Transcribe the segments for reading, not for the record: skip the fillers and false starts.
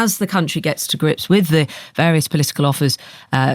as the country gets to grips with the various political offers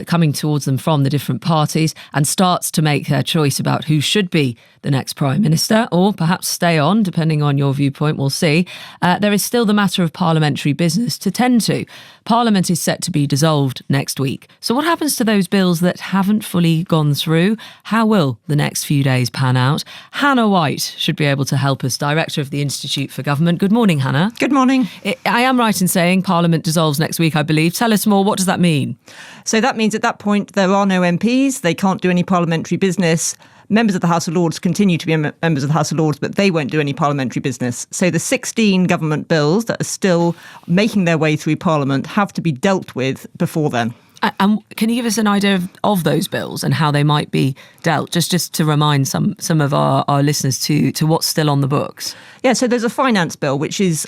coming towards them from the different parties and starts to make their choice about who should be the next Prime Minister, or perhaps stay on, depending on your viewpoint, we'll see, there is still the matter of parliamentary business to tend to. Parliament is set to be dissolved next week. So what happens to those bills that haven't fully gone through? How will the next few days pan out? Hannah White should be able to help us, Director of the Institute for Government. Good morning, Hannah. Good morning. I am right in saying Parliament dissolves next week, I believe. Tell us more. What does that mean? So that means at that point there are no MPs. They can't do any parliamentary business. Members of the House of Lords continue to be members of the House of Lords, but they won't do any parliamentary business. So the 16 government bills that are still making their way through Parliament have to be dealt with before then. And can you give us an idea of those bills and how they might be dealt, just to remind some of our listeners to what's still on the books? Yeah, so there's a finance bill which is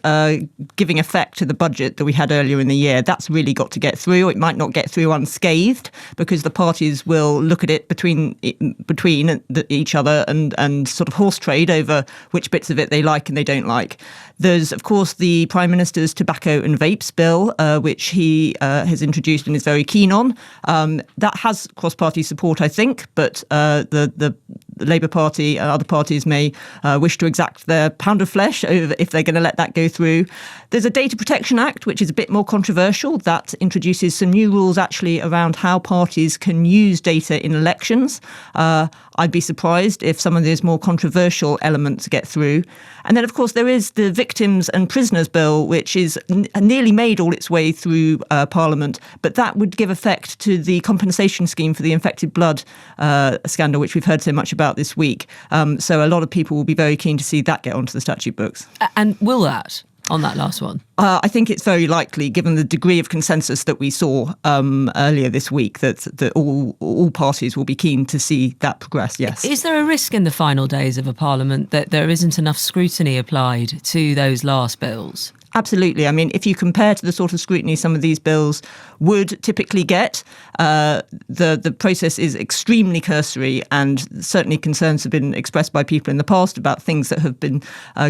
giving effect to the budget that we had earlier in the year. That's really got to get through. It might not get through unscathed because the parties will look at it between each other and sort of horse trade over which bits of it they like and they don't like. There's, of course, the Prime Minister's tobacco and vapes bill, which he has introduced and is very keen on. That has cross-party support, I think, but the Labour Party and other parties may wish to exact their pound of flesh over if they're going to let that go through. There's a Data Protection Act, which is a bit more controversial. That introduces some new rules actually around how parties can use data in elections. I'd be surprised if some of those more controversial elements get through. And then, of course, there is the Victims and Prisoners Bill, which is nearly made all its way through Parliament, but that would give effect to the compensation scheme for the infected blood scandal, which we've heard so much about this week. So a lot of people will be very keen to see that get onto the statute books. And will that? On that last one? I think it's very likely, given the degree of consensus that we saw earlier this week, that all parties will be keen to see that progress, yes. Is there a risk in the final days of a parliament that there isn't enough scrutiny applied to those last bills? Absolutely. I mean, if you compare to the sort of scrutiny some of these bills would typically get, the process is extremely cursory, and certainly concerns have been expressed by people in the past about things that have been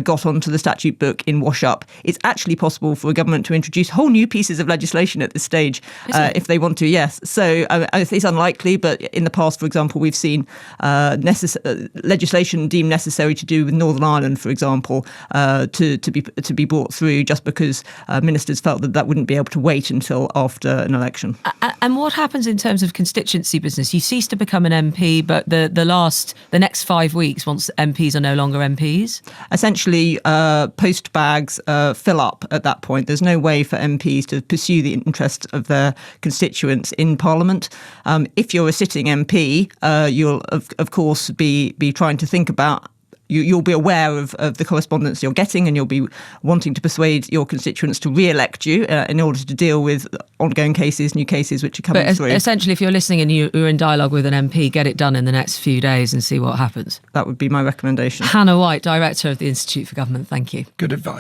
got onto the statute book in wash-up. It's actually possible for a government to introduce whole new pieces of legislation at this stage if they want to, yes. So it's unlikely, but in the past, for example, we've seen legislation deemed necessary to do with Northern Ireland, for example, to be brought through just because ministers felt that wouldn't be able to wait until after an election. And what happens in terms of constituency business? You cease to become an MP, but the next 5 weeks, once MPs are no longer MPs? Essentially, post bags fill up at that point. There's no way for MPs to pursue the interest of their constituents in Parliament. If you're a sitting MP, you'll, of course, be trying to think about you'll be aware of the correspondence you're getting, and you'll be wanting to persuade your constituents to re-elect you in order to deal with ongoing cases, new cases which are coming through. Essentially, if you're listening and you're in dialogue with an MP, get it done in the next few days and see what happens. That would be my recommendation. Hannah White, Director of the Institute for Government, thank you. Good advice.